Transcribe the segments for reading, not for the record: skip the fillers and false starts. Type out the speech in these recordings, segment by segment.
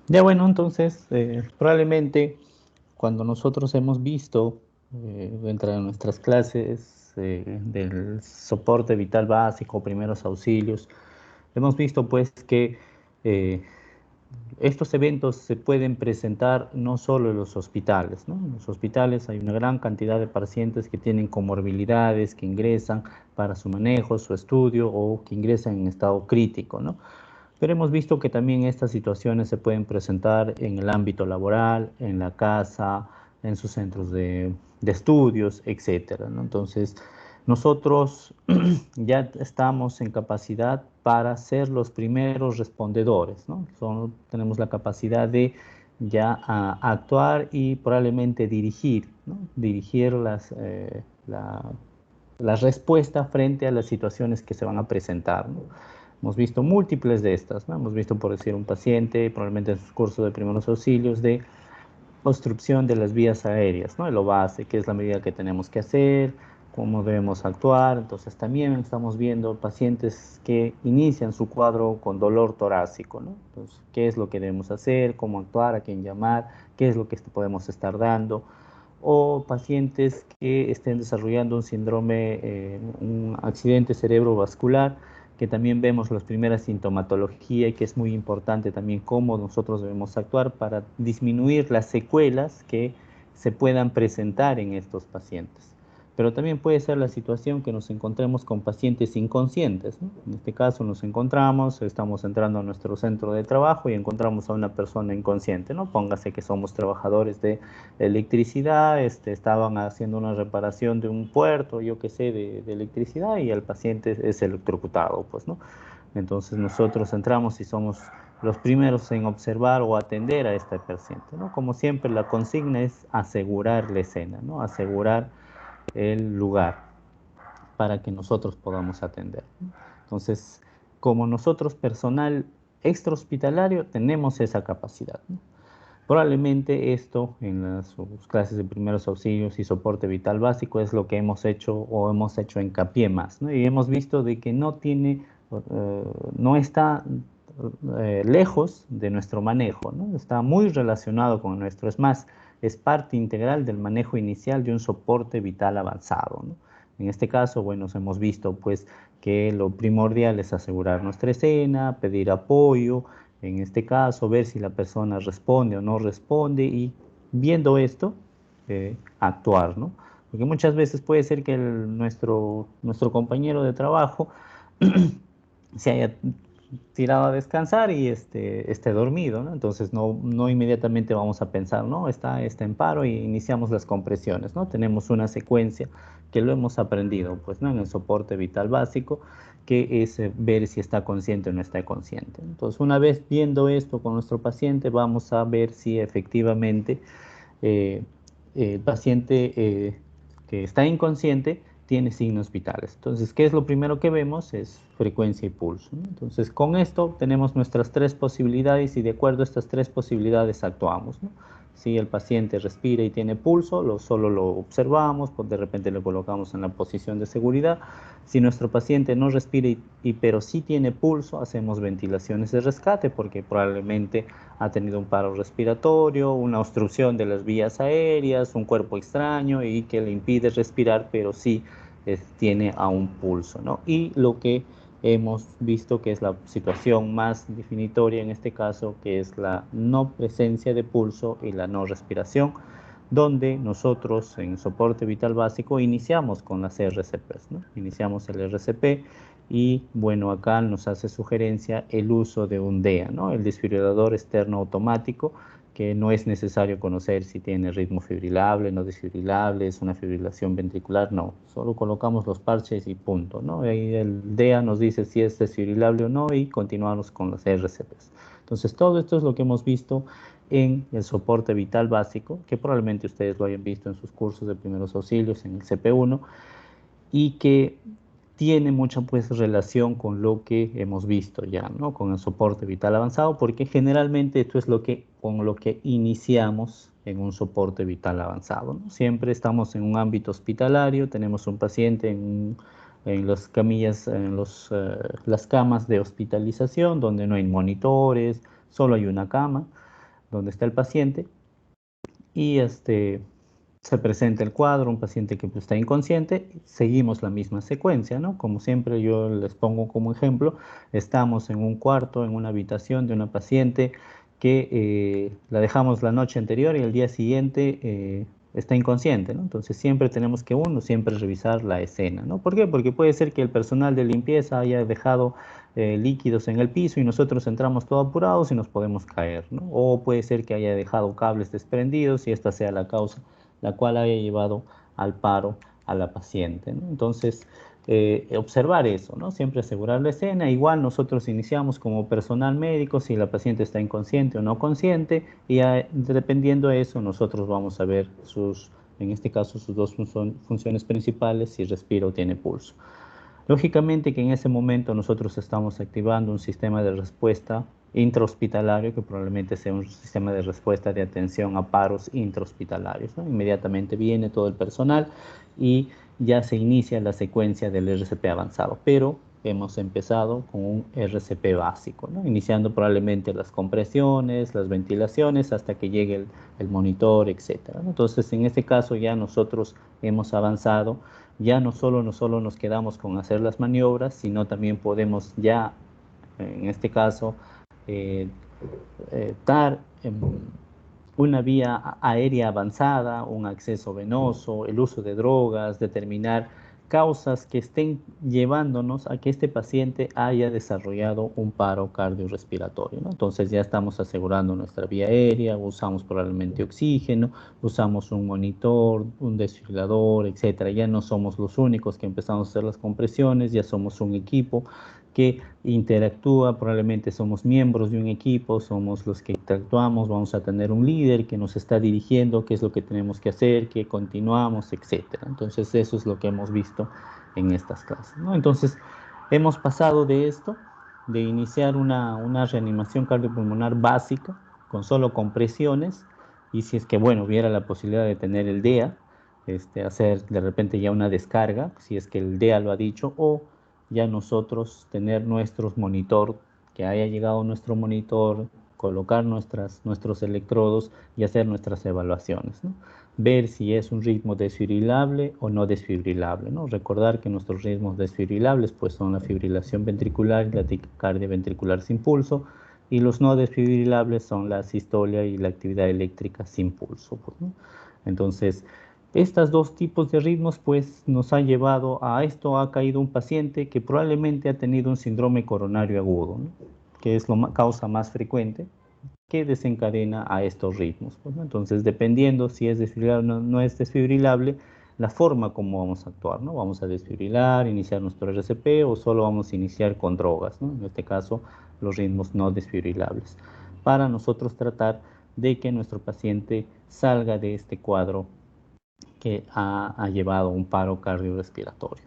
Ya bueno, entonces probablemente cuando nosotros hemos visto dentro de nuestras clases del soporte vital básico, primeros auxilios, hemos visto pues que eh, estos eventos se pueden presentar no solo en los hospitales, ¿no? En los hospitales hay una gran cantidad de pacientes que tienen comorbilidades, que ingresan para su manejo, su estudio o que ingresan en estado crítico, ¿no? Pero hemos visto que también estas situaciones se pueden presentar en el ámbito laboral, en la casa, en sus centros de estudios, etcétera, ¿no? Entonces, nosotros ya estamos en capacidad para ser los primeros respondedores, ¿no? Tenemos la capacidad de ya actuar y probablemente dirigir, ¿no? Dirigir la respuesta frente a las situaciones que se van a presentar, ¿no? Hemos visto múltiples de estas, ¿no? Hemos visto, por decir, un paciente, probablemente en sus cursos de primeros auxilios, de obstrucción de las vías aéreas, ¿no? Lo base, qué es la medida que tenemos que hacer, cómo debemos actuar. Entonces, también estamos viendo pacientes que inician su cuadro con dolor torácico, ¿no? Entonces, qué es lo que debemos hacer, cómo actuar, a quién llamar, qué es lo que podemos estar dando o pacientes que estén desarrollando un síndrome, un accidente cerebrovascular, que también vemos las primeras sintomatología y que es muy importante también cómo nosotros debemos actuar para disminuir las secuelas que se puedan presentar en estos pacientes. Pero también puede ser la situación que nos encontremos con pacientes inconscientes, ¿no? En este caso nos encontramos, estamos entrando a nuestro centro de trabajo y encontramos a una persona inconsciente, ¿no? Póngase que somos trabajadores de electricidad, estaban haciendo una reparación de un puerto, yo qué sé, de electricidad y el paciente es electrocutado, pues, ¿no? Entonces nosotros entramos y somos los primeros en observar o atender a este paciente, ¿no? Como siempre, la consigna es asegurar la escena, ¿no? Asegurar el lugar para que nosotros podamos atender, ¿no? Entonces, como nosotros, personal extrahospitalario, tenemos esa capacidad, ¿no? Probablemente esto en sus clases de primeros auxilios y soporte vital básico es lo que hemos hecho o hemos hecho hincapié más, ¿no? Y hemos visto de que no está lejos de nuestro manejo, ¿no? Está muy relacionado con nuestro, es más, es parte integral del manejo inicial de un soporte vital avanzado, ¿no? En este caso, bueno, hemos visto pues que lo primordial es asegurar nuestra escena, pedir apoyo, en este caso, ver si la persona responde o no responde y viendo esto, actuar, ¿no? Porque muchas veces puede ser que nuestro compañero de trabajo se haya tirado a descansar y esté dormido, ¿no? Entonces no inmediatamente vamos a pensar, ¿no? Está en paro y iniciamos las compresiones, ¿no? Tenemos una secuencia que lo hemos aprendido, pues, ¿no? En el soporte vital básico, que es ver si está consciente o no está consciente. Entonces, una vez viendo esto con nuestro paciente, vamos a ver si efectivamente eh, el paciente que está inconsciente tiene signos vitales. Entonces, ¿qué es lo primero que vemos? Es frecuencia y pulso, ¿no? Entonces, con esto tenemos nuestras tres posibilidades y de acuerdo a estas tres posibilidades actuamos, ¿no? Si el paciente respira y tiene pulso, solo lo observamos, pues de repente lo colocamos en la posición de seguridad. Si nuestro paciente no respira pero sí tiene pulso, hacemos ventilaciones de rescate porque probablemente ha tenido un paro respiratorio, una obstrucción de las vías aéreas, un cuerpo extraño y que le impide respirar, pero sí tiene aún pulso, ¿no? Y lo que hemos visto que es la situación más definitoria en este caso, que es la no presencia de pulso y la no respiración, donde nosotros en soporte vital básico iniciamos con las RCPs, ¿no? Iniciamos el RCP y bueno, acá nos hace sugerencia el uso de un DEA, ¿no? El desfibrilador externo automático, que no es necesario conocer si tiene ritmo fibrilable, no desfibrilable, es una fibrilación ventricular, no, solo colocamos los parches y punto, ¿no? Y el DEA nos dice si es desfibrilable o no y continuamos con las RCPs. Entonces, todo esto es lo que hemos visto en el soporte vital básico, que probablemente ustedes lo hayan visto en sus cursos de primeros auxilios, en el CP1, y que tiene mucha pues relación con lo que hemos visto ya, ¿no? Con el soporte vital avanzado, porque generalmente esto es con lo que iniciamos en un soporte vital avanzado, ¿no? Siempre estamos en un ámbito hospitalario, tenemos un paciente en las camillas, las camas de hospitalización, donde no hay monitores, solo hay una cama. donde está el paciente y se presenta el cuadro, un paciente que pues, está inconsciente, seguimos la misma secuencia, ¿no? Como siempre yo les pongo como ejemplo, estamos en un cuarto, en una habitación de una paciente que la dejamos la noche anterior y el día siguiente está inconsciente, ¿no? Entonces siempre tenemos que siempre revisar la escena, ¿no? ¿Por qué? Porque puede ser que el personal de limpieza haya dejado líquidos en el piso y nosotros entramos todo apurados y nos podemos caer, ¿no? O puede ser que haya dejado cables desprendidos y esta sea la causa la cual haya llevado al paro a la paciente, ¿no? Entonces, observar eso, ¿no? Siempre asegurar la escena. Igual nosotros iniciamos como personal médico si la paciente está inconsciente o no consciente y dependiendo de eso nosotros vamos a ver en este caso sus dos funciones principales, si respira o tiene pulso. Lógicamente que en ese momento nosotros estamos activando un sistema de respuesta intrahospitalario que probablemente sea un sistema de respuesta de atención a paros intrahospitalarios, ¿no? Inmediatamente viene todo el personal y ya se inicia la secuencia del RCP avanzado, pero hemos empezado con un RCP básico, ¿no? Iniciando probablemente las compresiones, las ventilaciones, hasta que llegue el monitor, etc., ¿no? Entonces, en este caso ya nosotros hemos avanzado. Ya no solo nos quedamos con hacer las maniobras, sino también podemos ya, en este caso, eh, dar una vía aérea avanzada, un acceso venoso, el uso de drogas, determinar causas que estén llevándonos a que este paciente haya desarrollado un paro cardiorrespiratorio, ¿no? Entonces ya estamos asegurando nuestra vía aérea, usamos probablemente oxígeno, usamos un monitor, un desfibrilador, etcétera. Ya no somos los únicos que empezamos a hacer las compresiones, ya somos un equipo que interactúa, probablemente somos miembros de un equipo, somos los que interactuamos, vamos a tener un líder que nos está dirigiendo qué es lo que tenemos que hacer, qué continuamos, etcétera. Entonces eso es lo que hemos visto en estas clases, ¿no? Entonces hemos pasado de esto, de iniciar una reanimación cardiopulmonar básica con solo compresiones y si es que, bueno, hubiera la posibilidad de tener el DEA, hacer de repente ya una descarga, si es que el DEA lo ha dicho, o ya nosotros tener nuestros monitor, que haya llegado nuestro monitor, colocar nuestros electrodos y hacer nuestras evaluaciones, ¿no? Ver si es un ritmo desfibrilable o no desfibrilable, ¿no? Recordar que nuestros ritmos desfibrilables pues son la fibrilación ventricular y la taquicardia ventricular sin pulso, y los no desfibrilables son la sistolia y la actividad eléctrica sin pulso, pues, ¿no? Entonces, estos dos tipos de ritmos pues nos han llevado a esto. Ha caído un paciente que probablemente ha tenido un síndrome coronario agudo, ¿no? Que es la causa más frecuente que desencadena a estos ritmos, pues, ¿no? Entonces, dependiendo si es desfibrilable o no es desfibrilable, la forma como vamos a actuar, ¿no? Vamos a desfibrilar, iniciar nuestro RCP o solo vamos a iniciar con drogas, ¿no? En este caso, los ritmos no desfibrilables, para nosotros tratar de que nuestro paciente salga de este cuadro que ha llevado a un paro cardiorrespiratorio.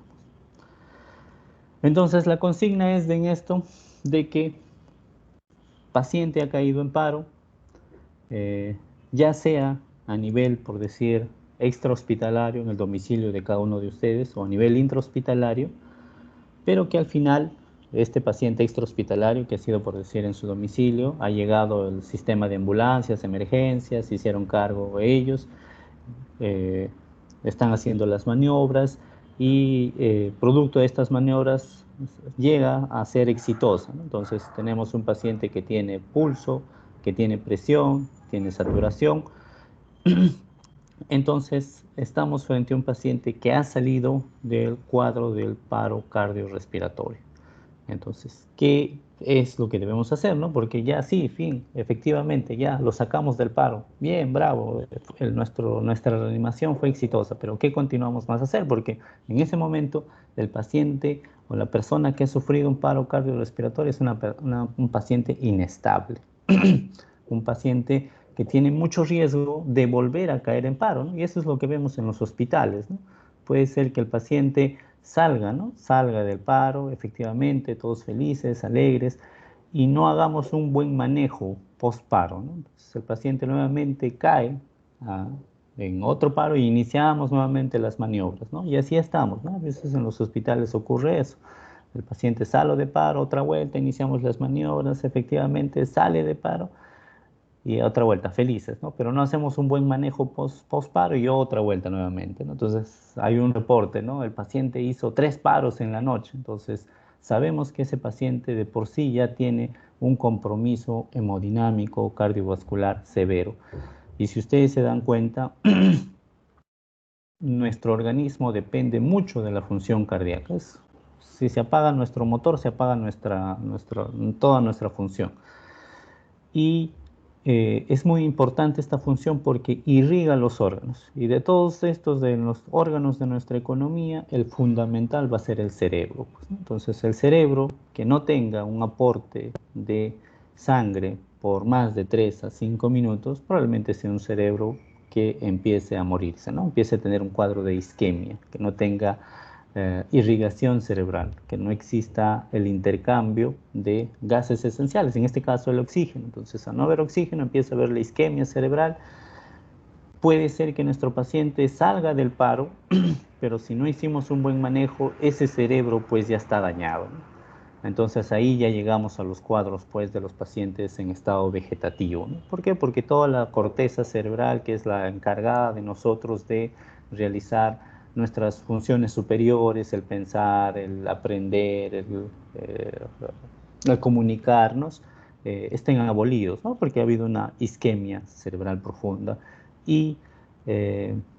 Entonces la consigna es en esto de que paciente ha caído en paro, ya sea a nivel, por decir, extrahospitalario en el domicilio de cada uno de ustedes o a nivel intrahospitalario, pero que al final este paciente extrahospitalario que ha sido, por decir, en su domicilio, ha llegado el sistema de ambulancias, emergencias, se hicieron cargo ellos, están haciendo las maniobras y producto de estas maniobras llega a ser exitosa, ¿no? Entonces tenemos un paciente que tiene pulso, que tiene presión, tiene saturación. Entonces estamos frente a un paciente que ha salido del cuadro del paro cardiorrespiratorio. Entonces, ¿qué es lo que debemos hacer, no? Porque ya sí, fin, efectivamente, ya lo sacamos del paro. Bien, bravo, nuestra reanimación fue exitosa, pero ¿qué continuamos más a hacer? Porque en ese momento el paciente o la persona que ha sufrido un paro cardiorrespiratorio es un paciente inestable, un paciente que tiene mucho riesgo de volver a caer en paro, ¿no? Y eso es lo que vemos en los hospitales, ¿no? Puede ser que el paciente salga, ¿no? Salga del paro, efectivamente, todos felices, alegres, y no hagamos un buen manejo post-paro, ¿no? Entonces el paciente nuevamente cae en otro paro y iniciamos nuevamente las maniobras, ¿no? Y así estamos, ¿no? A veces en los hospitales ocurre eso. El paciente sale de paro, otra vuelta, iniciamos las maniobras, efectivamente sale de paro, y otra vuelta, felices, ¿no? Pero no hacemos un buen manejo post-paro y otra vuelta nuevamente, ¿no? Entonces hay un reporte, ¿no? El paciente hizo 3 paros en la noche, entonces sabemos que ese paciente de por sí ya tiene un compromiso hemodinámico cardiovascular severo. Y si ustedes se dan cuenta, nuestro organismo depende mucho de la función cardíaca. Si se apaga nuestro motor, se apaga toda nuestra función. Y es muy importante esta función porque irriga los órganos. Y de todos estos, de los órganos de nuestra economía, el fundamental va a ser el cerebro, pues, ¿no? Entonces, el cerebro que no tenga un aporte de sangre por más de 3 a 5 minutos, probablemente sea un cerebro que empiece a morirse, ¿no? Empiece a tener un cuadro de isquemia, que no tenga irrigación cerebral, que no exista el intercambio de gases esenciales, en este caso el oxígeno. Entonces, al no haber oxígeno, empieza a haber la isquemia cerebral. Puede ser que nuestro paciente salga del paro, pero si no hicimos un buen manejo, ese cerebro pues ya está dañado, ¿no? Entonces ahí ya llegamos a los cuadros pues de los pacientes en estado vegetativo, ¿no? ¿Por qué? Porque toda la corteza cerebral, que es la encargada de nosotros de realizar nuestras funciones superiores, el pensar, el aprender, el comunicarnos, estén abolidos, ¿no? Porque ha habido una isquemia cerebral profunda y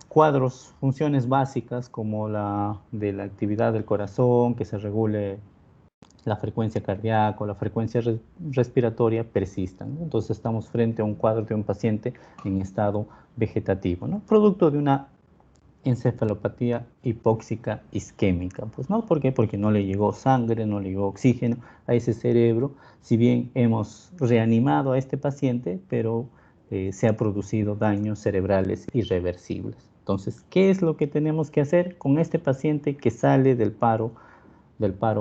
cuadros, funciones básicas como la de la actividad del corazón, que se regule la frecuencia cardíaca o la frecuencia respiratoria persistan, ¿no? Entonces estamos frente a un cuadro de un paciente en estado vegetativo, ¿no? Producto de una encefalopatía hipóxica isquémica, pues no, ¿por qué? Porque no le llegó sangre, no le llegó oxígeno a ese cerebro, si bien hemos reanimado a este paciente, pero se ha producido daños cerebrales irreversibles. Entonces, ¿qué es lo que tenemos que hacer con este paciente que sale del paro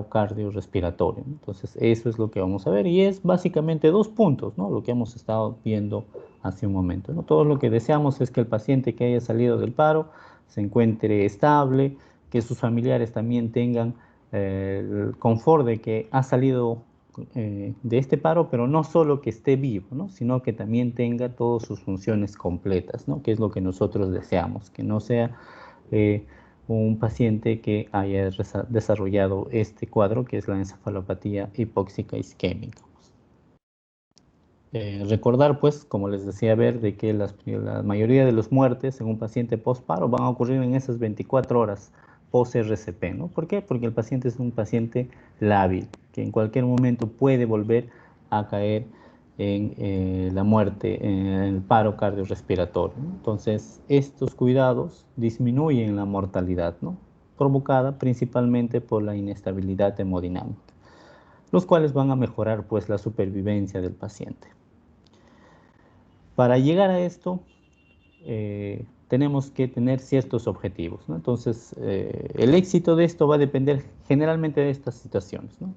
cardiorrespiratorio? Entonces, eso es lo que vamos a ver y es básicamente 2 puntos, ¿no? Lo que hemos estado viendo hace un momento, ¿no? Todo lo que deseamos es que el paciente que haya salido del paro se encuentre estable, que sus familiares también tengan el confort de que ha salido de este paro, pero no solo que esté vivo, ¿no? Sino que también tenga todas sus funciones completas, ¿no? Que es lo que nosotros deseamos, que no sea un paciente que haya desarrollado este cuadro, que es la encefalopatía hipóxica isquémica. Recordar, pues, como les decía, ver de que la mayoría de las muertes en un paciente post-paro van a ocurrir en esas 24 horas post-RCP, ¿no? ¿Por qué? Porque el paciente es un paciente lábil, que en cualquier momento puede volver a caer en la muerte, en el paro cardiorrespiratorio, ¿no? Entonces, estos cuidados disminuyen la mortalidad, ¿no? Provocada principalmente por la inestabilidad hemodinámica, los cuales van a mejorar, pues, la supervivencia del paciente. Para llegar a esto, tenemos que tener ciertos objetivos, ¿no? Entonces, el éxito de esto va a depender generalmente de estas situaciones, ¿no?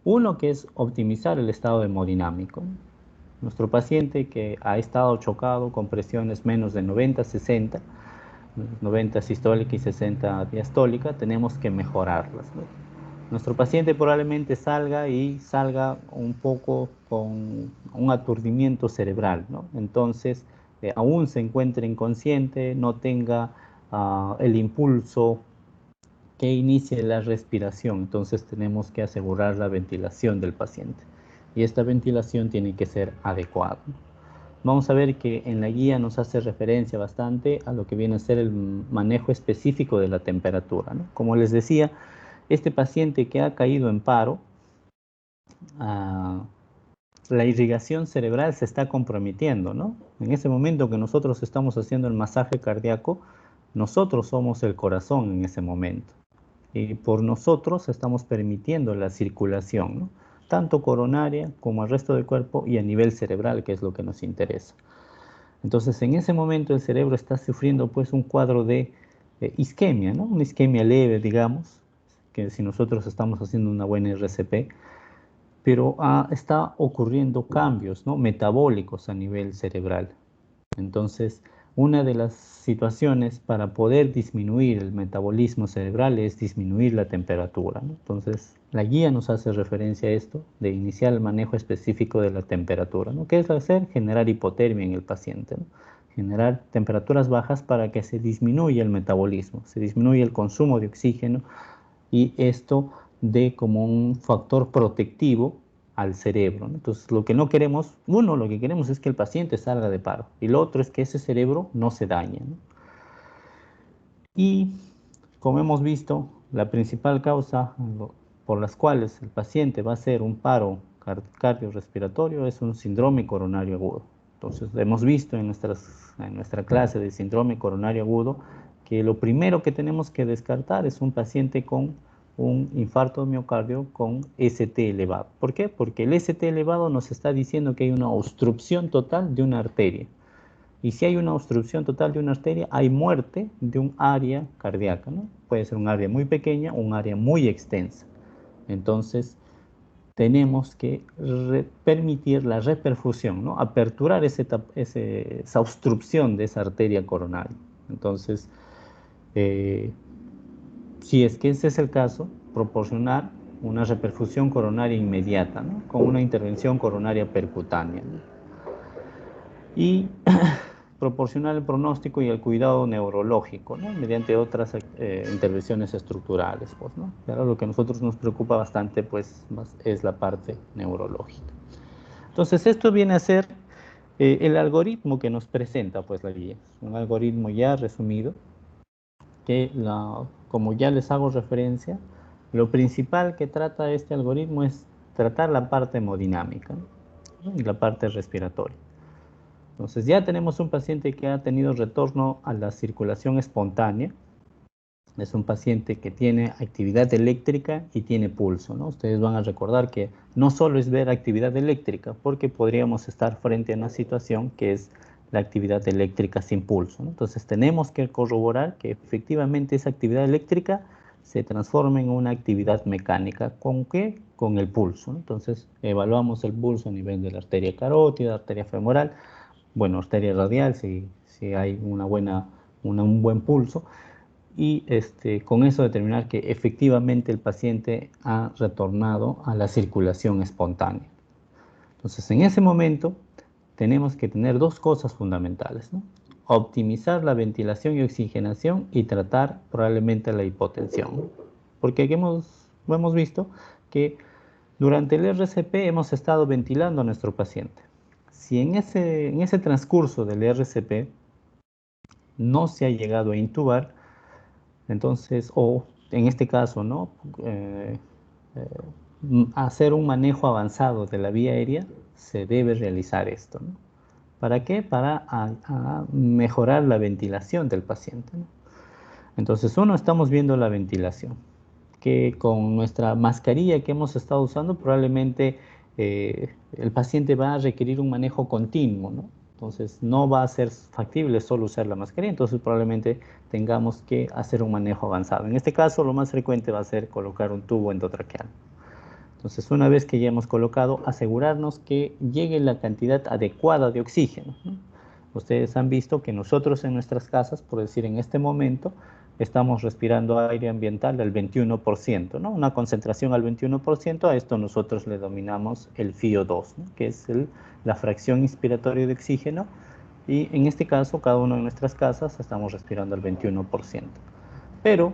Uno, que es optimizar el estado hemodinámico. Nuestro paciente que ha estado chocado con presiones menos de 90, 60, 90 sistólica y 60 diastólica, tenemos que mejorarlas, ¿no? Nuestro paciente probablemente salga un poco con un aturdimiento cerebral, ¿no? Entonces, aún se encuentre inconsciente, no tenga el impulso que inicie la respiración. Entonces, tenemos que asegurar la ventilación del paciente. Y esta ventilación tiene que ser adecuada. Vamos a ver que en la guía nos hace referencia bastante a lo que viene a ser el manejo específico de la temperatura, ¿no? Como les decía, este paciente que ha caído en paro, la irrigación cerebral se está comprometiendo, ¿no? En ese momento que nosotros estamos haciendo el masaje cardíaco, nosotros somos el corazón en ese momento. Y por nosotros estamos permitiendo la circulación, ¿no? Tanto coronaria como al resto del cuerpo y a nivel cerebral, que es lo que nos interesa. Entonces, en ese momento el cerebro está sufriendo pues un cuadro de isquemia, ¿no? Una isquemia leve, digamos, que si nosotros estamos haciendo una buena RCP, pero está ocurriendo cambios, ¿no? Metabólicos a nivel cerebral. Entonces, una de las situaciones para poder disminuir el metabolismo cerebral es disminuir la temperatura, ¿no? Entonces, la guía nos hace referencia a esto, de iniciar el manejo específico de la temperatura, ¿no? ¿Qué es hacer? Generar hipotermia en el paciente, ¿no? Generar temperaturas bajas para que se disminuya el metabolismo, se disminuya el consumo de oxígeno y esto dé como un factor protectivo al cerebro, ¿no? Entonces, lo que no queremos, uno, lo que queremos es que el paciente salga de paro, y lo otro es que ese cerebro no se dañe, ¿no? Y como hemos visto, la principal causa por las cuales el paciente va a hacer un paro cardiorrespiratorio es un síndrome coronario agudo. Entonces, hemos visto en nuestra clase de síndrome coronario agudo que lo primero que tenemos que descartar es un paciente con un infarto de miocardio con ST elevado. ¿Por qué? Porque el ST elevado nos está diciendo que hay una obstrucción total de una arteria. Y si hay una obstrucción total de una arteria, hay muerte de un área cardíaca, ¿no? Puede ser un área muy pequeña o un área muy extensa. Entonces, tenemos que permitir la reperfusión, ¿no? Aperturar esa obstrucción de esa arteria coronaria. Entonces, si es que ese es el caso, proporcionar una reperfusión coronaria inmediata, ¿no? Con una intervención coronaria percutánea, ¿no? Y proporcionar el pronóstico y el cuidado neurológico, ¿no? Mediante otras intervenciones estructurales, pues, ¿no? Pero lo que a nosotros nos preocupa bastante, pues, más es la parte neurológica. Entonces, esto viene a ser el algoritmo que nos presenta, pues, la guía. Un algoritmo ya resumido, que como ya les hago referencia, lo principal que trata este algoritmo es tratar la parte hemodinámica, ¿no? Y la parte respiratoria. Entonces ya tenemos un paciente que ha tenido retorno a la circulación espontánea. Es un paciente que tiene actividad eléctrica y tiene pulso, ¿no? Ustedes van a recordar que no solo es ver actividad eléctrica, porque podríamos estar frente a una situación que es la actividad eléctrica sin pulso, ¿no? Entonces tenemos que corroborar que efectivamente esa actividad eléctrica se transforme en una actividad mecánica. ¿Con qué? Con el pulso, ¿no? Entonces evaluamos el pulso a nivel de la arteria carótida, arteria femoral, bueno, arteria radial, si hay un buen pulso, y con eso determinar que efectivamente el paciente ha retornado a la circulación espontánea. Entonces, en ese momento tenemos que tener dos cosas fundamentales, ¿no? Optimizar la ventilación y oxigenación y tratar probablemente la hipotensión, porque hemos visto que durante el RCP hemos estado ventilando a nuestro paciente. Si en ese transcurso del RCP no se ha llegado a intubar, entonces, o en este caso, ¿no? Hacer un manejo avanzado de la vía aérea, se debe realizar esto, ¿no? ¿Para qué? Para mejorar la ventilación del paciente, ¿no? Entonces, estamos viendo la ventilación, que con nuestra mascarilla que hemos estado usando, probablemente el paciente va a requerir un manejo continuo, ¿no? Entonces, no va a ser factible solo usar la mascarilla, entonces probablemente tengamos que hacer un manejo avanzado. En este caso, lo más frecuente va a ser colocar un tubo endotraqueal. Entonces, una vez que ya hemos colocado, asegurarnos que llegue la cantidad adecuada de oxígeno, ¿no? Ustedes han visto que nosotros en nuestras casas, por decir en este momento, estamos respirando aire ambiental al 21%, ¿no? Una concentración al 21%, a esto nosotros le denominamos el FiO2, ¿no? Que es la fracción inspiratoria de oxígeno, y en este caso, cada uno de nuestras casas estamos respirando al 21%. Pero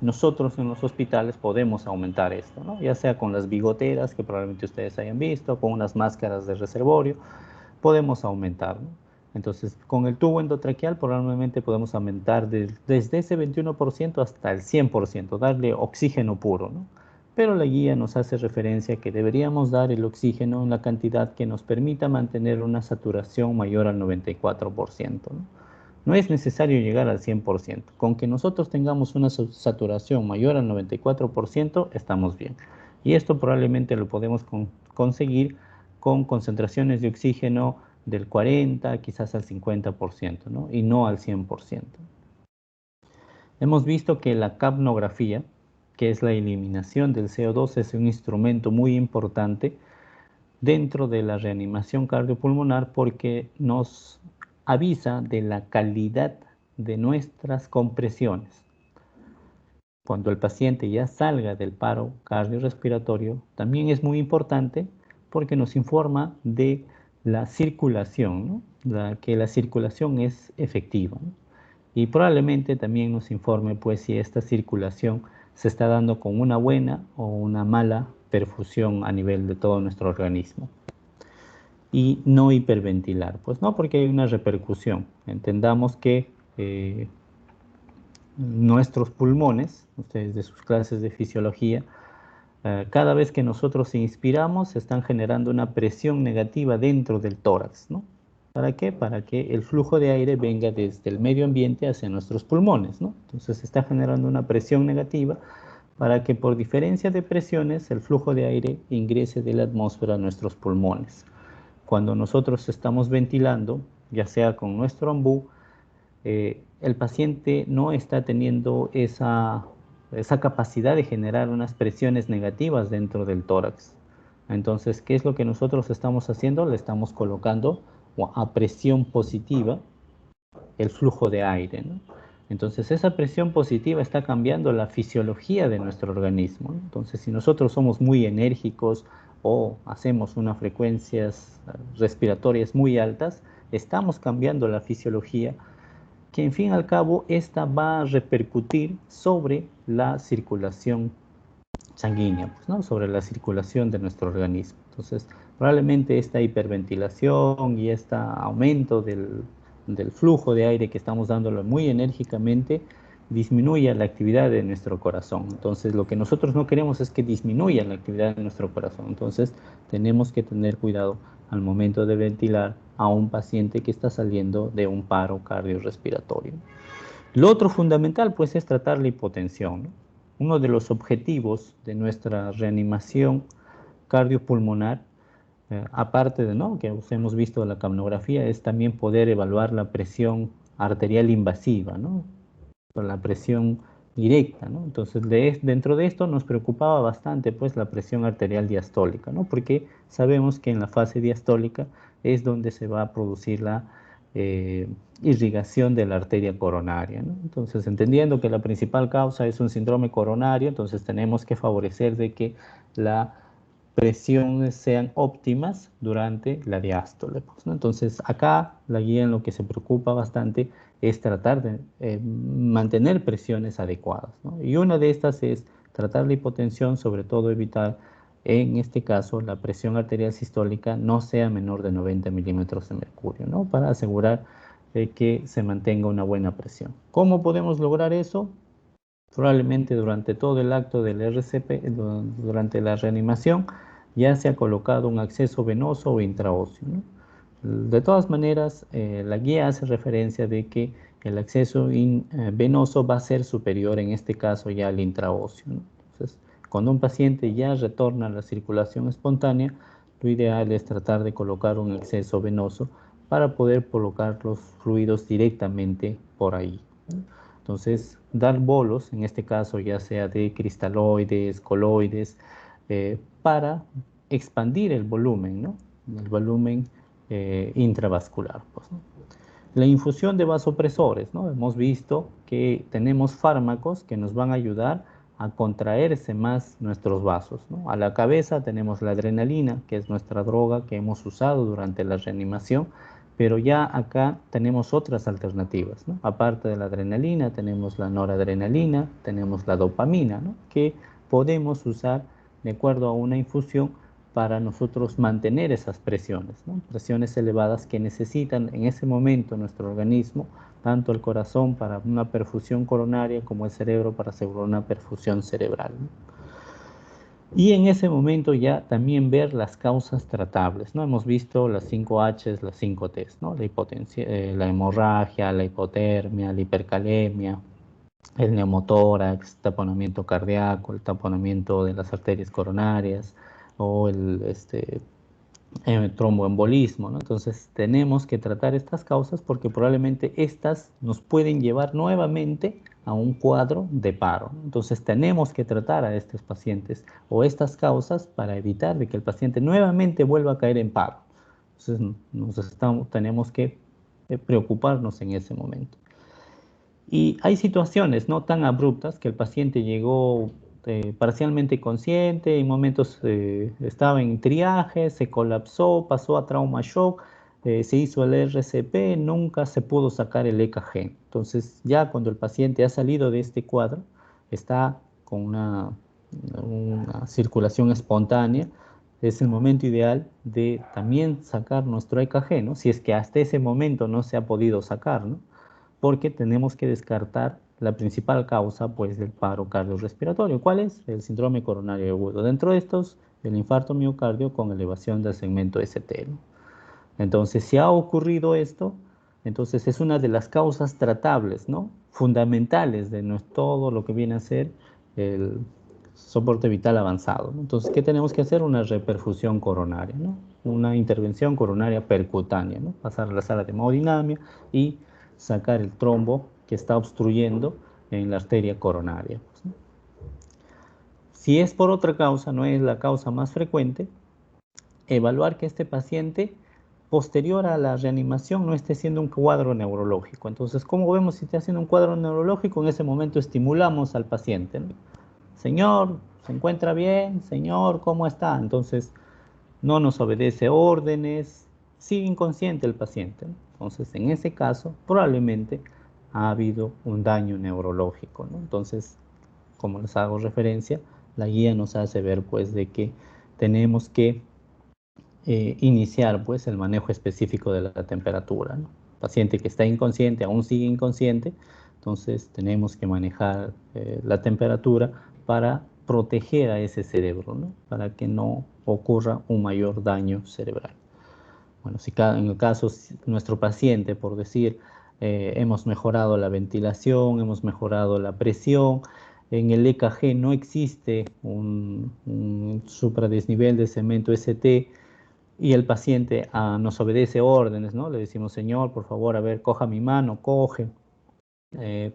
nosotros en los hospitales podemos aumentar esto, ¿no? Ya sea con las bigoteras que probablemente ustedes hayan visto, con unas máscaras de reservorio, podemos aumentar, ¿no? Entonces, con el tubo endotraqueal probablemente podemos aumentar desde ese 21% hasta el 100%, darle oxígeno puro, ¿no? Pero la guía nos hace referencia a que deberíamos dar el oxígeno en la cantidad que nos permita mantener una saturación mayor al 94%, ¿no? No es necesario llegar al 100%. Con que nosotros tengamos una saturación mayor al 94%, estamos bien. Y esto probablemente lo podemos conseguir con concentraciones de oxígeno del 40, quizás al 50%, ¿no? Y no al 100%. Hemos visto que la capnografía, que es la eliminación del CO2, es un instrumento muy importante dentro de la reanimación cardiopulmonar porque nos avisa de la calidad de nuestras compresiones. Cuando el paciente ya salga del paro cardiorrespiratorio, también es muy importante porque nos informa de la circulación, ¿no? Que la circulación es efectiva, ¿no? Y probablemente también nos informe pues si esta circulación se está dando con una buena o una mala perfusión a nivel de todo nuestro organismo. Y no hiperventilar, pues no, porque hay una repercusión. Entendamos que nuestros pulmones, ustedes de sus clases de fisiología, cada vez que nosotros inspiramos están generando una presión negativa dentro del tórax, ¿no? ¿Para qué? Para que el flujo de aire venga desde el medio ambiente hacia nuestros pulmones, ¿no? Entonces está generando una presión negativa para que por diferencia de presiones el flujo de aire ingrese de la atmósfera a nuestros pulmones. Cuando nosotros estamos ventilando, ya sea con nuestro ombú, el paciente no está teniendo esa capacidad de generar unas presiones negativas dentro del tórax. Entonces, ¿qué es lo que nosotros estamos haciendo? Le estamos colocando a presión positiva el flujo de aire, ¿no? Entonces, esa presión positiva está cambiando la fisiología de nuestro organismo, ¿no? Entonces, si nosotros somos muy enérgicos o hacemos unas frecuencias respiratorias muy altas, estamos cambiando la fisiología que en fin y al cabo esta va a repercutir sobre la circulación sanguínea, pues, ¿no? Sobre la circulación de nuestro organismo. Entonces, probablemente esta hiperventilación y este aumento del flujo de aire que estamos dándolo muy enérgicamente disminuya la actividad de nuestro corazón. Entonces, lo que nosotros no queremos es que disminuya la actividad de nuestro corazón. Entonces, tenemos que tener cuidado al momento de ventilar a un paciente que está saliendo de un paro cardiorrespiratorio. Lo otro fundamental, pues, es tratar la hipotensión, ¿no? Uno de los objetivos de nuestra reanimación cardiopulmonar, aparte de, ¿no?, que hemos visto la capnografía, es también poder evaluar la presión arterial invasiva, ¿no?, la presión directa, ¿no? Entonces, dentro de esto nos preocupaba bastante pues la presión arterial diastólica, ¿no? Porque sabemos que en la fase diastólica es donde se va a producir la irrigación de la arteria coronaria, ¿no? Entonces, entendiendo que la principal causa es un síndrome coronario, entonces tenemos que favorecer de que las presiones sean óptimas durante la diástole, pues, ¿no? Entonces, acá la guía en lo que se preocupa bastante es tratar de mantener presiones adecuadas, ¿no? Y una de estas es tratar la hipotensión, sobre todo evitar, en este caso, la presión arterial sistólica no sea menor de 90 milímetros de mercurio, ¿no? Para asegurar que se mantenga una buena presión. ¿Cómo podemos lograr eso? Probablemente durante todo el acto del RCP, durante la reanimación, ya se ha colocado un acceso venoso o intraóseo, ¿no? De todas maneras, la guía hace referencia de que el acceso venoso va a ser superior en este caso ya al intraóseo, ¿no? Entonces, cuando un paciente ya retorna a la circulación espontánea, lo ideal es tratar de colocar un acceso venoso para poder colocar los fluidos directamente por ahí, ¿no? Entonces, dar bolos, en este caso ya sea de cristaloides, coloides, para expandir el volumen, ¿no? El volumen intravascular, pues, ¿no? La infusión de vasopresores, ¿no? Hemos visto que tenemos fármacos que nos van a ayudar a contraerse más nuestros vasos, ¿no? A la cabeza tenemos la adrenalina, que es nuestra droga que hemos usado durante la reanimación, pero ya acá tenemos otras alternativas, ¿no? Aparte de la adrenalina, tenemos la noradrenalina, tenemos la dopamina, ¿no?, que podemos usar de acuerdo a una infusión para nosotros mantener esas presiones, ¿no? Presiones elevadas que necesitan en ese momento nuestro organismo, tanto el corazón para una perfusión coronaria como el cerebro para asegurar una perfusión cerebral, ¿no? Y en ese momento ya también ver las causas tratables, ¿no? Hemos visto las 5 H's, las 5 T's, ¿no? La hipotensia, la hemorragia, la hipotermia, la hipercalemia, el neumotórax, taponamiento cardíaco, el taponamiento de las arterias coronarias o el tromboembolismo, ¿no? Entonces tenemos que tratar estas causas porque probablemente estas nos pueden llevar nuevamente a un cuadro de paro, ¿no? Entonces tenemos que tratar a estos pacientes o estas causas para evitar de que el paciente nuevamente vuelva a caer en paro. Entonces tenemos que preocuparnos en ese momento. Y hay situaciones no tan abruptas que el paciente llegó parcialmente consciente, en momentos estaba en triaje, se colapsó, pasó a trauma shock, se hizo el RCP, nunca se pudo sacar el EKG. Entonces ya cuando el paciente ha salido de este cuadro, está con una circulación espontánea, es el momento ideal de también sacar nuestro EKG, ¿no? Si es que hasta ese momento no se ha podido sacar, ¿no? Porque tenemos que descartar la principal causa pues, del paro cardiorrespiratorio. ¿Cuál es? El síndrome coronario agudo. Dentro de estos, el infarto miocardio con elevación del segmento ST, ¿no? Entonces, si ha ocurrido esto, entonces es una de las causas tratables, ¿no? Fundamentales de todo lo que viene a ser el soporte vital avanzado, ¿no? Entonces, ¿qué tenemos que hacer? Una reperfusión coronaria, ¿no? Una intervención coronaria percutánea, ¿no? Pasar a la sala de hemodinamia y sacar el trombo que está obstruyendo en la arteria coronaria, pues, ¿no? Si es por otra causa, no es la causa más frecuente, evaluar que este paciente posterior a la reanimación no esté haciendo un cuadro neurológico. Entonces, ¿cómo vemos si está haciendo un cuadro neurológico? En ese momento estimulamos al paciente, ¿no? Señor, ¿se encuentra bien? Señor, ¿cómo está? Entonces, no nos obedece órdenes, sigue inconsciente el paciente, ¿no? Entonces, en ese caso, probablemente ha habido un daño neurológico, ¿no? Entonces, como les hago referencia, la guía nos hace ver, pues, de que tenemos que iniciar pues el manejo específico de la temperatura, ¿no? Paciente que está inconsciente, aún sigue inconsciente, entonces tenemos que manejar la temperatura para proteger a ese cerebro, ¿no? Para que no ocurra un mayor daño cerebral. Bueno, si en el caso nuestro paciente, por decir, hemos mejorado la ventilación, hemos mejorado la presión, en el EKG no existe un supradesnivel de cemento ST, y el paciente nos obedece órdenes, ¿no? Le decimos, señor, por favor, a ver, coja mi mano, coge,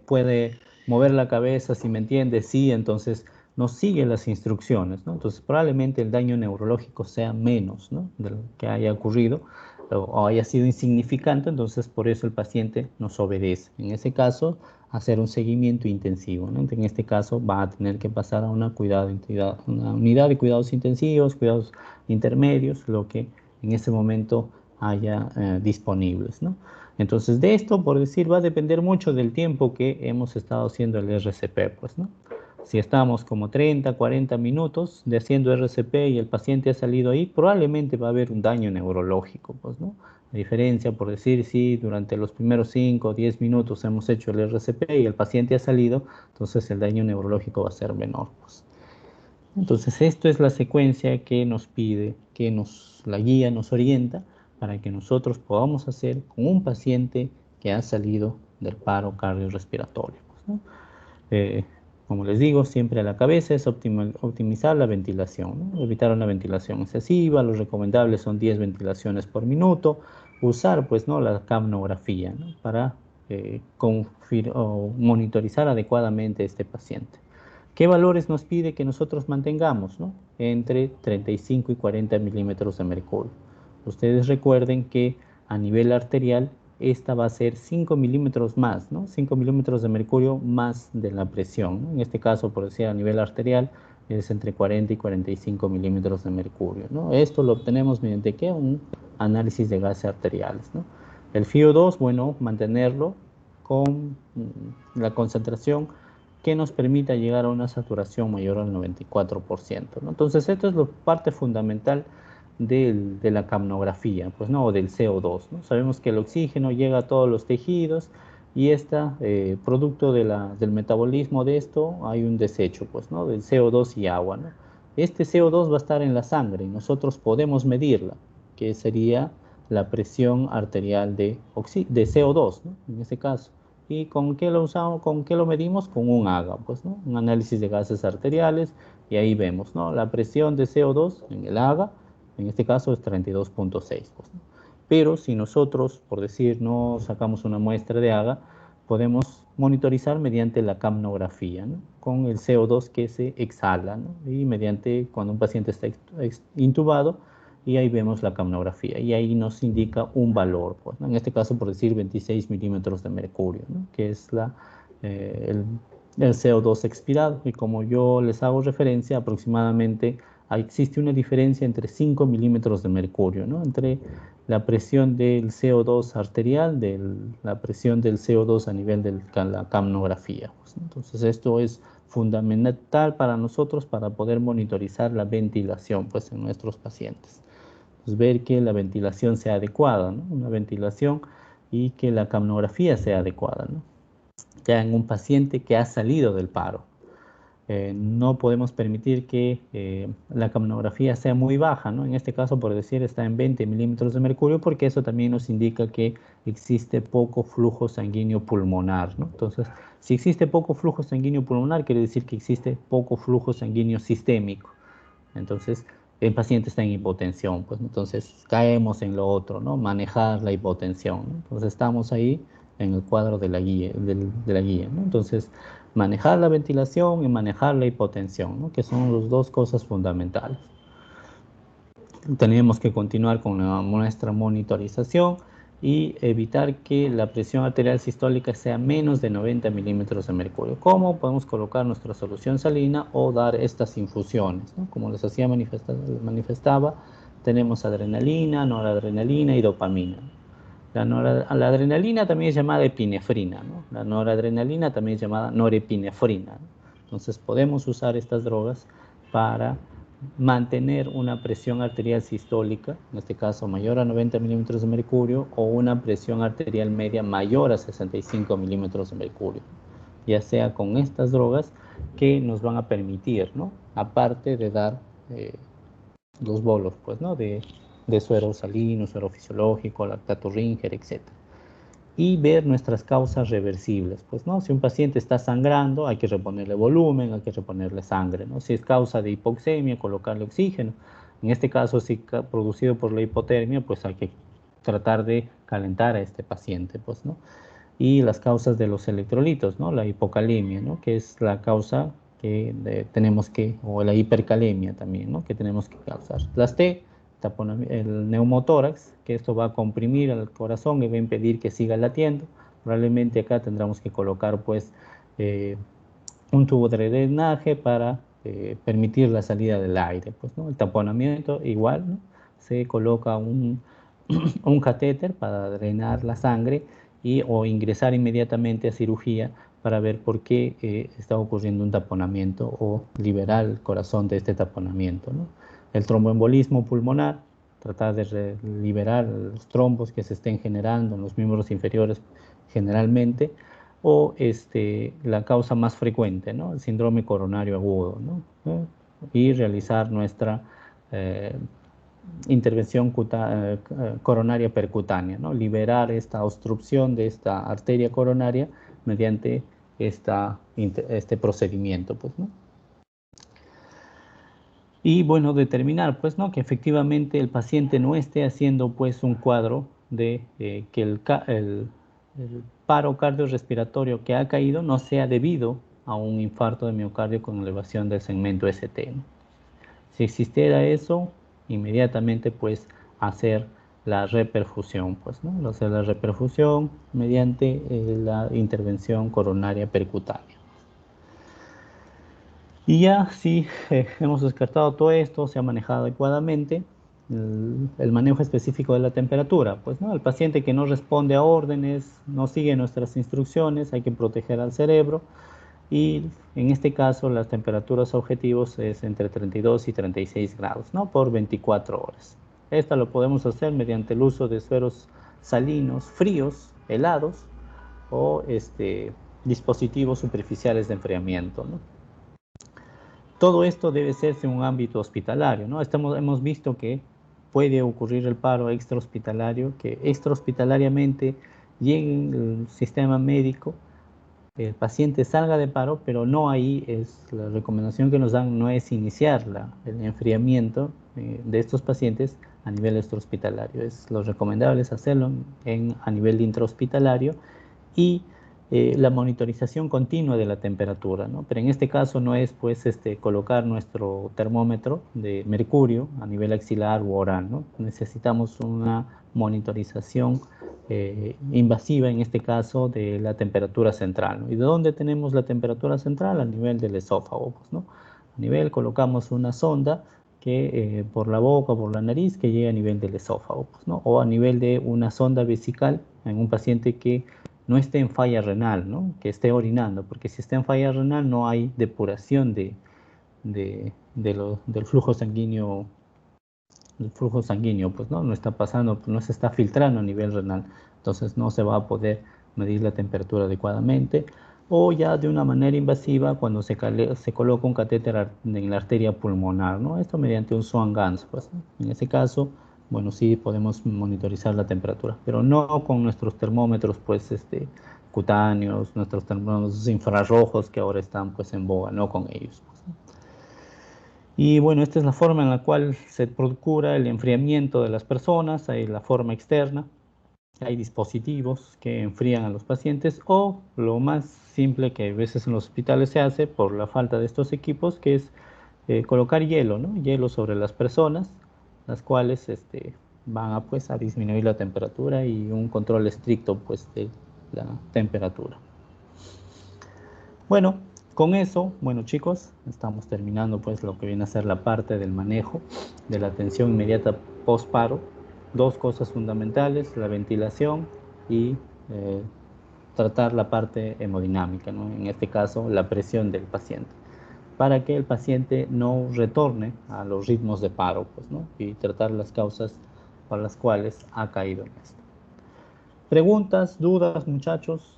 puede mover la cabeza, si me entiende, sí, entonces nos sigue las instrucciones, ¿no? Entonces probablemente el daño neurológico sea menos, ¿no? De lo que haya ocurrido o haya sido insignificante, entonces por eso el paciente nos obedece. En ese caso, hacer un seguimiento intensivo, ¿no? En este caso va a tener que pasar a una unidad de cuidados intensivos, cuidados intermedios, lo que en ese momento haya disponibles, ¿no? Entonces, de esto, por decir, va a depender mucho del tiempo que hemos estado haciendo el RCP, pues, ¿no? Si estamos como 30, 40 minutos de haciendo RCP y el paciente ha salido ahí, probablemente va a haber un daño neurológico, pues, ¿no? A diferencia, por decir, si durante los primeros 5 o 10 minutos hemos hecho el RCP y el paciente ha salido, entonces el daño neurológico va a ser menor, pues. Entonces, esto es la secuencia que nos pide, que la guía nos orienta para que nosotros podamos hacer con un paciente que ha salido del paro cardiorrespiratorio, pues, ¿no? Como les digo, siempre a la cabeza es optimizar la ventilación, ¿no? Evitar una ventilación excesiva, lo recomendable son 10 ventilaciones por minuto, usar pues, ¿no? la capnografía, ¿no? Para monitorizar adecuadamente a este paciente. ¿Qué valores nos pide que nosotros mantengamos, ¿no? Entre 35 y 40 milímetros de mercurio. Ustedes recuerden que a nivel arterial esta va a ser 5 milímetros más, ¿no? 5 milímetros de mercurio más de la presión, ¿no? En este caso, por decir a nivel arterial, es entre 40 y 45 milímetros de mercurio, ¿no? Esto lo obtenemos mediante ¿qué? Un análisis de gases arteriales, ¿no? El FiO2, bueno, mantenerlo con la concentración que nos permita llegar a una saturación mayor al 94%, ¿no? Entonces, esto es la parte fundamental de la capnografía, pues, ¿no? O del CO2, ¿no? Sabemos que el oxígeno llega a todos los tejidos y producto del metabolismo de esto, hay un desecho, pues, ¿no? Del CO2 y agua, ¿no? Este CO2 va a estar en la sangre y nosotros podemos medirla, que sería la presión arterial de CO2, ¿no? En este caso. ¿Y con qué lo usamos? ¿Con qué lo medimos? Con un AGA, pues, ¿no? Un análisis de gases arteriales, y ahí vemos, ¿no? La presión de CO2 en el AGA, en este caso es 32.6, pues, ¿no? Pero si nosotros, por decir, no sacamos una muestra de AGA, podemos monitorizar mediante la capnografía, ¿no? Con el CO2 que se exhala, ¿no? Y mediante, cuando un paciente está intubado, y ahí vemos la capnografía, y ahí nos indica un valor, pues, ¿no? En este caso, por decir, 26 milímetros de mercurio, ¿no? Que es el CO2 expirado, y como yo les hago referencia, aproximadamente existe una diferencia entre 5 milímetros de mercurio, ¿no? Entre la presión del CO2 arterial, la presión del CO2 a nivel de la capnografía, pues, ¿no? Entonces esto es fundamental para nosotros para poder monitorizar la ventilación, pues, en nuestros pacientes. Pues ver que la ventilación sea adecuada, ¿no? Una ventilación y que la capnografía sea adecuada, ¿no? Ya en un paciente que ha salido del paro. No podemos permitir que la capnografía sea muy baja, ¿no? En este caso, por decir, está en 20 milímetros de mercurio, porque eso también nos indica que existe poco flujo sanguíneo pulmonar, ¿no? Entonces, si existe poco flujo sanguíneo pulmonar, quiere decir que existe poco flujo sanguíneo sistémico. Entonces, el paciente está en hipotensión, pues entonces caemos en lo otro, ¿no? Manejar la hipotensión, ¿no? Entonces estamos ahí en el cuadro de la guía, de la guía, ¿no? Entonces, manejar la ventilación y manejar la hipotensión, ¿no? Que son las dos cosas fundamentales. Tenemos que continuar con nuestra monitorización y evitar que la presión arterial sistólica sea menos de 90 milímetros de mercurio. ¿Cómo? Podemos colocar nuestra solución salina o dar estas infusiones, ¿no? Como les manifestaba, tenemos adrenalina, noradrenalina y dopamina. La adrenalina también es llamada epinefrina, ¿no? La noradrenalina también es llamada norepinefrina, ¿no? Entonces podemos usar estas drogas para mantener una presión arterial sistólica, en este caso mayor a 90 milímetros de mercurio, o una presión arterial media mayor a 65 milímetros de mercurio, ya sea con estas drogas que nos van a permitir, ¿no? Aparte de dar los bolos, pues, ¿no? De suero salino, suero fisiológico, lactato Ringer, etc. Y ver nuestras causas reversibles, pues, ¿no? Si un paciente está sangrando, hay que reponerle volumen, hay que reponerle sangre, ¿no? Si es causa de hipoxemia, colocarle oxígeno. En este caso, si producido por la hipotermia, pues hay que tratar de calentar a este paciente, pues, ¿no? Y las causas de los electrolitos, ¿no? La hipocalemia, ¿no? Que es la causa que o la hipercalemia también, ¿no? Que tenemos que causar. Las T, el neumotórax, que esto va a comprimir al corazón y va a impedir que siga latiendo. Probablemente acá tendremos que colocar, pues, un tubo de drenaje para permitir la salida del aire, pues, ¿no? El taponamiento igual, ¿no? Se coloca un catéter para drenar la sangre o ingresar inmediatamente a cirugía para ver por qué está ocurriendo un taponamiento o liberar el corazón de este taponamiento, ¿no? El tromboembolismo pulmonar, tratar de liberar los trombos que se estén generando en los miembros inferiores generalmente, o la causa más frecuente, ¿no? El síndrome coronario agudo, ¿no? Y realizar nuestra intervención coronaria percutánea, ¿no? Liberar esta obstrucción de esta arteria coronaria mediante este procedimiento, pues, ¿no? Y bueno, determinar, pues, ¿no? Que efectivamente el paciente no esté haciendo, pues, un cuadro de que el paro cardiorrespiratorio que ha caído no sea debido a un infarto de miocardio con elevación del segmento ST, ¿no? Si existiera eso, inmediatamente, pues, hacer la reperfusión, pues, ¿no? Hacer la reperfusión mediante la intervención coronaria percutánea. Y ya, si hemos descartado todo esto, se ha manejado adecuadamente, el manejo específico de la temperatura, pues, ¿no? El paciente que no responde a órdenes, no sigue nuestras instrucciones, hay que proteger al cerebro, y en este caso las temperaturas objetivos es entre 32 y 36 grados, ¿no? Por 24 horas. Esto lo podemos hacer mediante el uso de sueros salinos fríos, helados, o dispositivos superficiales de enfriamiento, ¿no? Todo esto debe hacerse en un ámbito hospitalario, ¿no? Hemos visto que puede ocurrir el paro extrahospitalario, que extrahospitalariamente llegue el sistema médico, el paciente salga de paro, pero no ahí es la recomendación que nos dan, no es iniciar el enfriamiento de estos pacientes a nivel extrahospitalario. Lo recomendable es hacerlo a nivel intrahospitalario y la monitorización continua de la temperatura, ¿no? Pero en este caso no es pues colocar nuestro termómetro de mercurio a nivel axilar u oral, ¿no? Necesitamos una monitorización invasiva, en este caso, de la temperatura central, ¿no? ¿Y de dónde tenemos la temperatura central? A nivel del esófago, pues, ¿no? A nivel colocamos una sonda que por la boca, por la nariz, que llegue a nivel del esófago, pues, ¿no? O a nivel de una sonda vesical en un paciente que no esté en falla renal, ¿no? Que esté orinando, porque si está en falla renal no hay depuración del flujo sanguíneo, pues no está pasando, no se está filtrando a nivel renal, entonces no se va a poder medir la temperatura adecuadamente, o ya de una manera invasiva cuando se coloca un catéter en la arteria pulmonar, ¿no? Esto mediante un Swan-Ganz, pues, ¿no? En ese caso, bueno, sí podemos monitorizar la temperatura, pero no con nuestros termómetros, pues, cutáneos, nuestros termómetros infrarrojos que ahora están, pues, en boga, no con ellos, pues, ¿no? Y bueno, esta es la forma en la cual se procura el enfriamiento de las personas, hay la forma externa, hay dispositivos que enfrían a los pacientes, o lo más simple que a veces en los hospitales se hace por la falta de estos equipos, que es colocar hielo, ¿no? Hielo sobre las personas, las cuales van a, pues, a disminuir la temperatura y un control estricto, pues, de la temperatura. Bueno, con eso, bueno, chicos, estamos terminando pues lo que viene a ser la parte del manejo de la atención inmediata post-paro. Dos cosas fundamentales, la ventilación y eh, tratar la parte hemodinámica, ¿no? En este caso, la presión del paciente, para que el paciente no retorne a los ritmos de paro, pues, ¿no? Y tratar las causas por las cuales ha caído en esto. ¿Preguntas, dudas, muchachos?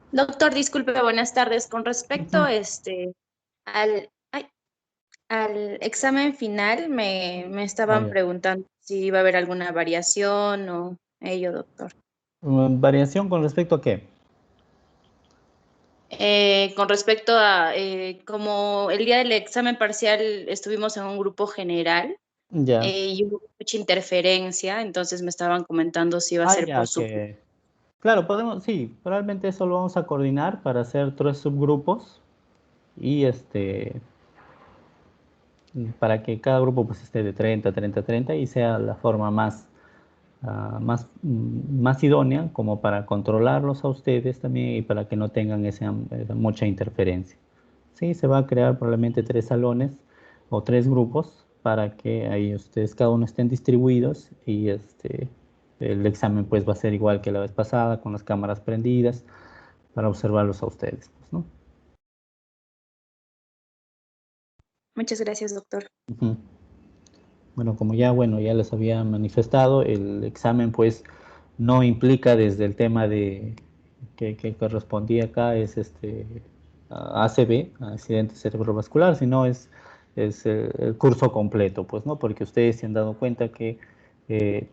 Doctor, disculpe, buenas tardes. Con respecto Ujú. al, ay, al examen final, me Ah, estaban ya. preguntando si iba a haber alguna variación o ello, doctor. ¿Variación con respecto a qué? Con respecto a, como el día del examen parcial estuvimos en un grupo general Ya. y hubo mucha interferencia, entonces me estaban comentando si iba a Ah, ser por ya, su... que... Claro, podemos, sí, probablemente eso lo vamos a coordinar para hacer 3 subgrupos y para que cada grupo pues esté de 30, 30, 30 y sea la forma más idónea como para controlarlos a ustedes también y para que no tengan mucha interferencia. Sí, se va a crear probablemente 3 salones o 3 grupos para que ahí ustedes cada uno estén distribuidos y el examen pues va a ser igual que la vez pasada con las cámaras prendidas para observarlos a ustedes, pues, ¿no? Muchas gracias, doctor. Ujú. Bueno, como ya, bueno, ya les había manifestado, el examen pues no implica desde el tema de que correspondía acá es ACV, accidente cerebrovascular, sino es el curso completo, pues, ¿no? Porque ustedes se han dado cuenta que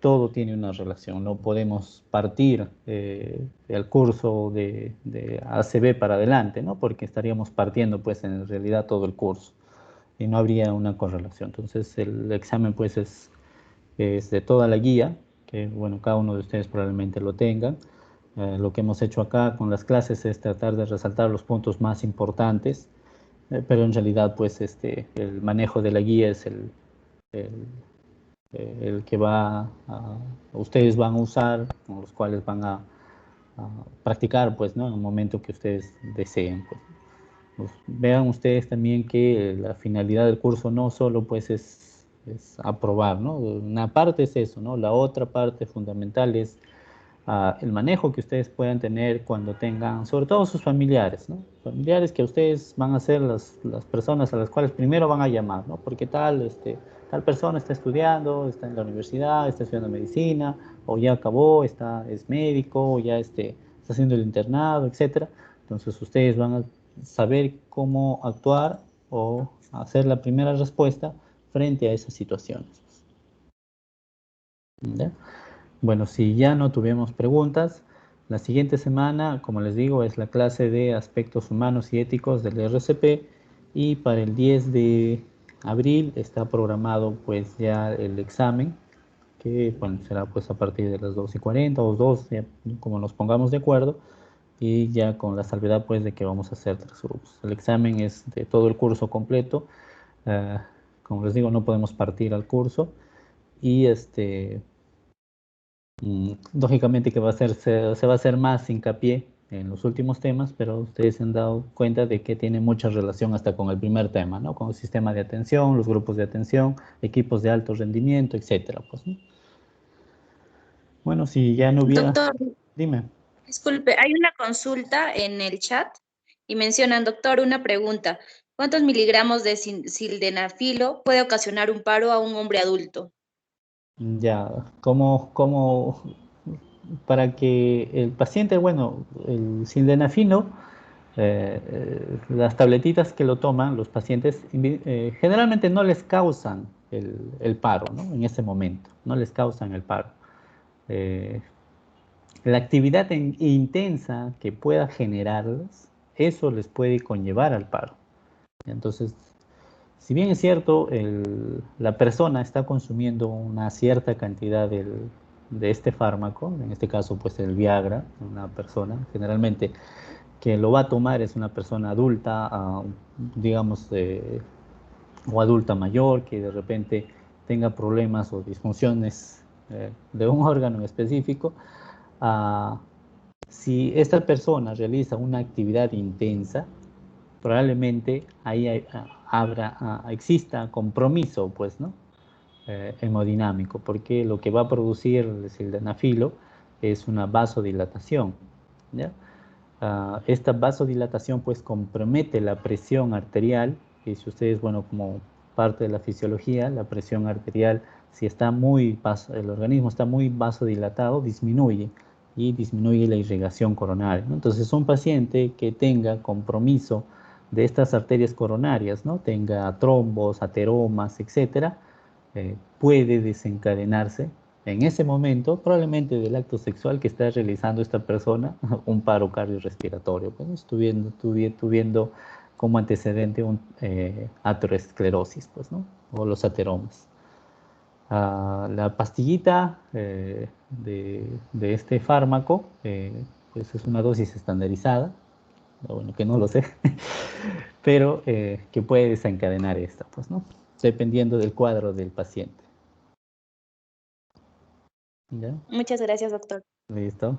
todo tiene una relación, no podemos partir el curso de ACV para adelante, ¿no? Porque estaríamos partiendo pues en realidad todo el curso y no habría una correlación. Entonces el examen pues es de toda la guía, que bueno, cada uno de ustedes probablemente lo tenga. Lo que hemos hecho acá con las clases es tratar de resaltar los puntos más importantes, pero en realidad pues el manejo de la guía es el, el que ustedes van a usar, con los cuales van a practicar pues, ¿no? En el momento que ustedes deseen, pues. Pues, vean ustedes también que la finalidad del curso no solo pues es aprobar, ¿no? Una parte es eso, ¿no? La otra parte fundamental es el manejo que ustedes puedan tener cuando tengan, sobre todo sus familiares, ¿no? Familiares que ustedes van a ser las personas a las cuales primero van a llamar, ¿no? Porque tal persona está estudiando, está en la universidad, está estudiando medicina, o ya acabó, es médico, o ya está haciendo el internado, etcétera. Entonces ustedes van a saber cómo actuar o hacer la primera respuesta frente a esas situaciones. ¿Ya? Bueno, si ya no tuvimos preguntas, La siguiente semana, como les digo, es la clase de aspectos humanos y éticos del RCP, y para el 10 de abril está programado pues ya el examen, que bueno, será pues a partir de las 2:40 o 2, ya, como nos pongamos de acuerdo, y ya con la salvedad pues de que vamos a hacer 3 grupos. El examen es de todo el curso completo. Como les digo, no podemos partir al curso, y lógicamente que se va a hacer más hincapié en los últimos temas, pero ustedes se han dado cuenta de que tiene mucha relación hasta con el primer tema, ¿no? Con el sistema de atención, los grupos de atención, equipos de alto rendimiento, etcétera, pues, ¿no? Bueno, si ya no hubiera... Doctor, Dime. disculpe, hay una consulta en el chat y mencionan, doctor, una pregunta. ¿Cuántos miligramos de sildenafilo puede ocasionar un paro a un hombre adulto? Ya, como para que el paciente, bueno, el sildenafilo, las tabletitas que lo toman los pacientes generalmente no les causan el paro, ¿no? En ese momento, no les causan el paro. Eh, la actividad intensa que pueda generarlas, eso les puede conllevar al paro. Entonces, si bien es cierto, la persona está consumiendo una cierta cantidad de este fármaco, en este caso pues el Viagra, una persona generalmente que lo va a tomar es una persona adulta, digamos, o adulta mayor, que de repente tenga problemas o disfunciones de un órgano en específico. ah, si esta persona realiza una actividad intensa, probablemente ahí exista compromiso, pues, ¿no? Hemodinámico, porque lo que va a producir el sildenafilo es una vasodilatación, ¿ya? Esta vasodilatación pues compromete la presión arterial, y si ustedes, bueno, como parte de la fisiología, la presión arterial, si está el organismo está muy vasodilatado, disminuye, y disminuye la irrigación coronaria, ¿no? Entonces, un paciente que tenga compromiso de estas arterias coronarias, ¿no? Tenga trombos, ateromas, etcétera, puede desencadenarse en ese momento, probablemente del acto sexual que está realizando esta persona, un paro cardiorrespiratorio, pues, tuviendo como antecedente un aterosclerosis, pues, ¿no? O los ateromas. La pastillita de este fármaco, pues es una dosis estandarizada, bueno, que no lo sé, pero que puede desencadenar esta, pues, ¿no? Dependiendo del cuadro del paciente. ¿Ya? Muchas gracias, doctor. Listo.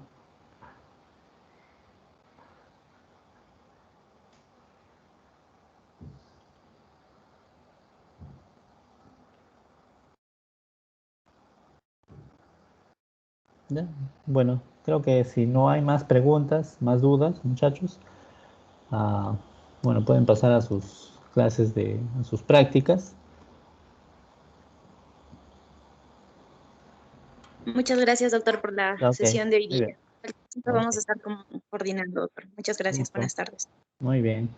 ¿Ya? Bueno, creo que si no hay más preguntas, más dudas, muchachos, ah, bueno, pueden pasar a sus clases a sus prácticas. Muchas gracias, doctor, por la Ok, sesión de hoy muy bien. día. Ok, Vamos a estar coordinando, doctor. Muchas gracias. listo. Buenas tardes. Muy bien.